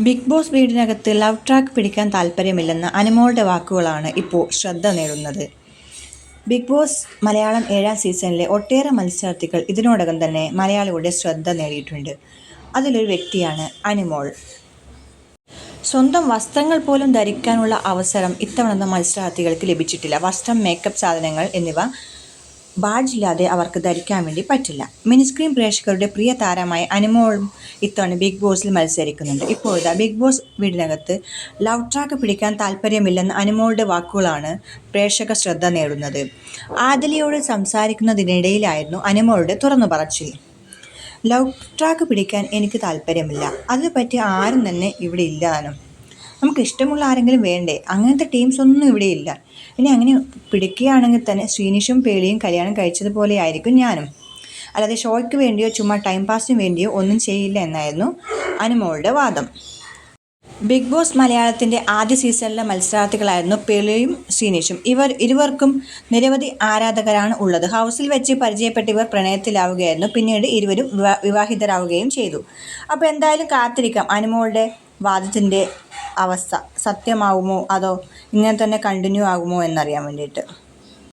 Big boss വീടിനകത്ത് love track പിടിക്കാൻ താല്പര്യമില്ലെന്ന അനുമോളുടെ വാക്കുകളാണ് ഇപ്പോൾ ശ്രദ്ധ നേടുന്നത്. ബിഗ് ബോസ് മലയാളം 7ാം സീസണിലെ ഒട്ടേറെ മത്സരാർത്ഥികൾ ഇതിനോടകം തന്നെ മലയാളികളുടെ ശ്രദ്ധ നേടിയിട്ടുണ്ട്. അതിലൊരു വ്യക്തിയാണ് അനുമോൾ. സ്വന്തം വസ്ത്രങ്ങൾ പോലും ധരിക്കാനുള്ള അവസരം ഇത്തവണ മത്സരാർത്ഥികൾക്ക് ലഭിച്ചിട്ടില്ല. വസ്ത്രം, മേക്കപ്പ് സാധനങ്ങൾ എന്നിവ ബാഡ്ജില്ലാതെ അവർക്ക് ധരിക്കാൻ വേണ്ടി പറ്റില്ല. മിനിസ്ക്രീൻ പ്രേക്ഷകരുടെ പ്രിയ താരമായ അനുമോളും ഇത്തവണ ബിഗ് ബോസിൽ മത്സരിക്കുന്നുണ്ട്. ഇപ്പോഴത്തെ ബിഗ് ബോസ് വീടിനകത്ത് ലവ് ട്രാക്ക് പിടിക്കാൻ താല്പര്യമില്ലെന്ന അനുമോളുടെ വാക്കുകളാണ് പ്രേക്ഷക ശ്രദ്ധ നേടുന്നത്. ആദിലയോട് സംസാരിക്കുന്നതിനിടയിലായിരുന്നു അനുമോളുടെ തുറന്നു പറച്ചിൽ. ലവ് ട്രാക്ക് പിടിക്കാൻ എനിക്ക് താല്പര്യമില്ല, അതിനെപ്പറ്റി ആരും തന്നെ ഇവിടെ ഇല്ലാനും. നമുക്ക് ഇഷ്ടമുള്ള ആരെങ്കിലും വേണ്ടേ? അങ്ങനത്തെ ടീംസ് ഒന്നും ഇവിടെ ഇല്ല. ഇനി അങ്ങനെ പിടിക്കുകയാണെങ്കിൽ തന്നെ ശ്രീനിഷും പേളിയും കല്യാണം കഴിച്ചതുപോലെ ആയിരിക്കും ഞാനും. അല്ലാതെ ഷോയ്ക്ക് വേണ്ടിയോ ചുമ്മാ ടൈം പാസിന് വേണ്ടിയോ ഒന്നും ചെയ്യില്ല എന്നായിരുന്നു അനുമോളുടെ വാദം. ബിഗ് ബോസ് മലയാളത്തിൻ്റെ ആദ്യ സീസണിലെ മത്സരാർത്ഥികളായിരുന്നു പേളിയും ശ്രീനിഷും. ഇരുവർക്കും നിരവധി ആരാധകരാണ് ഉള്ളത്. ഹൗസിൽ വെച്ച് പരിചയപ്പെട്ട ഇവർ പ്രണയത്തിലാവുകയായിരുന്നു. പിന്നീട് ഇരുവരും വിവാഹിതരാവുകയും ചെയ്തു. അപ്പോൾ എന്തായാലും കാത്തിരിക്കാം അനുമോളുടെ വാദത്തിൻ്റെ അവസ്ഥ സത്യമാവുമോ അതോ ഇങ്ങനെ തന്നെ കണ്ടിന്യൂ ആകുമോ എന്നറിയാൻ വേണ്ടിയിട്ട്.